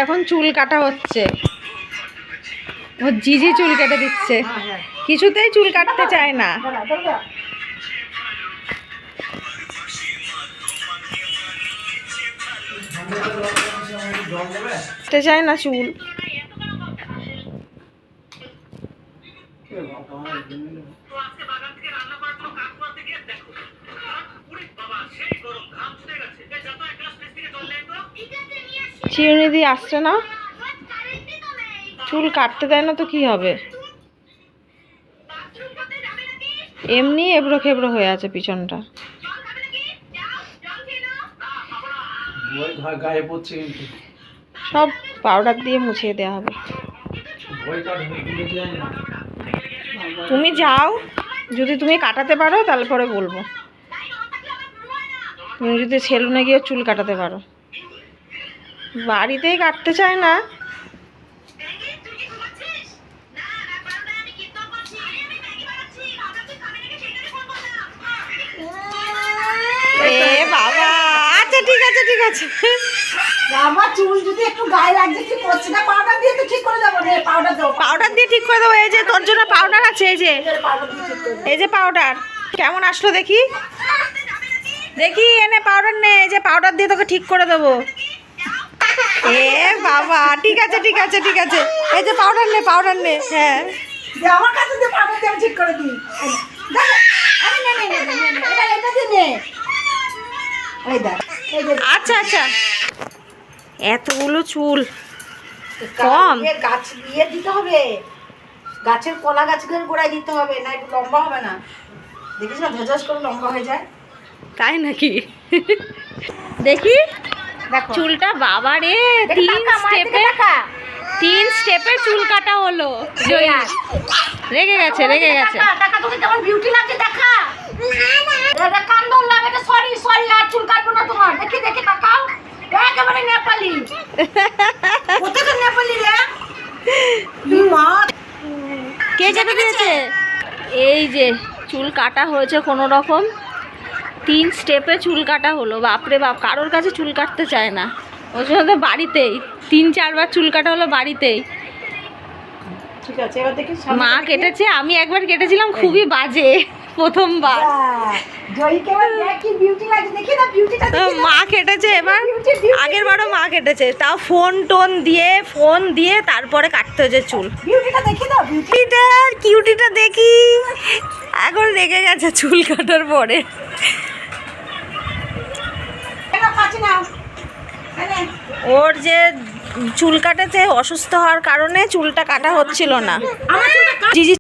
এখন চুল কাটা হচ্ছে, ও জিজি চুল কেটে দিচ্ছে, কিছুতেই চুল কাটতে চায় না। কাটতে চায় না চুল। চিরুনি দিয়ে আসছে না, চুল কাটতে দেয় না তো কি হবে, এমনি এবড়ো খেবড়ো হয়ে আছে পিছনটা। সব পাউডার দিয়ে মুছিয়ে দেওয়া হবে। তুমি যাও, যদি তুমি কাটাতে পারো তাহলে পরে বলবো। তুমি যদি সেলুনে গিয়ে চুল কাটাতে পারো, বাড়িতেই কাটতে চায় না। এ বাবা, আচ্ছা ঠিক আছে ঠিক আছে। আমার চুল যদি একটু গায়ে লাগছে ঠিক করছে না, পাউডার দিয়ে তো ঠিক করে দেবো রে। পাউডার দাও, পাউডার দিয়ে ঠিক করে দেবো। এই যে তোর জন্য পাউডার আছে, এই যে এই যে পাউডার। কেমন আসলো দেখি, দেখি এনে পাউডার নে, এই যে পাউডার দিয়ে তোকে ঠিক করে দেবো। এ বাবা, ঠিক আছে ঠিক আছে ঠিক আছে, এই যে পাউডার নে, পাউডার নে। হ্যাঁ, আমার কাছে যে পাউডার দিয়ে আমি ঠিক করে দিই। আরে নে নে নে নে, এটা দিয়ে নে। এই দেখ, এই যে আচ্ছা আচ্ছা, এতগুলো চুল কম। গাছ দিয়ে দিতে হবে, গাছের কলা গাছের গোড়ায় দিতে হবে, না একটু লম্বা হবে না। দেখিস না ঝাঝাস করে লম্বা হয়ে যায়। তাই নাকি? দেখি চুলটা, বাবা রে, 3 স্টেপে চুল কাটা হলো। রেগে গেছে রেগে গেছে। টাকা তোকে কেমন বিউটি লাগছে দেখা। এটা কান্দন লাগে, এটা সরি সরি, আর চুল কাটবো না তোমার। দেখি দেখি তাকাও, একেবারে নেপালি। কোথাকার নেপালি রে মা? কে কেটে দিয়েছে? এই যে চুল কাটা হয়েছে কোনো রকম, 3 স্টেপে চুল কাটা হলো। বাপরে বাপ, কারোর কাছে চুল কাটতে চায় না। ওই জন্য তো বাড়িতেই 3-4 বার চুল কাটা হলো বাড়িতেই। ঠিক আছে, এবার দেখি মা কেটেছে, আমি একবার কেটেছিলাম, খুবই বাজে প্রথমবার। জয় কেমন কি বিউটি লাগছে, দেখি না বিউটিটা দেখি না। মা কেটেছে এবার, আগের বারও মা কেটেছে, তাও ফোন দিয়ে তারপরে কাটতে হয়েছে চুল। বিউটিটা দেখি না, বিউটিটা কিউটিটা দেখি। এখন রেগে গেছে চুল কাটার পরে। ওর যে চুল কাটেছে, অসুস্থ হওয়ার কারণে চুলটা কাটা হচ্ছিল না। জিজি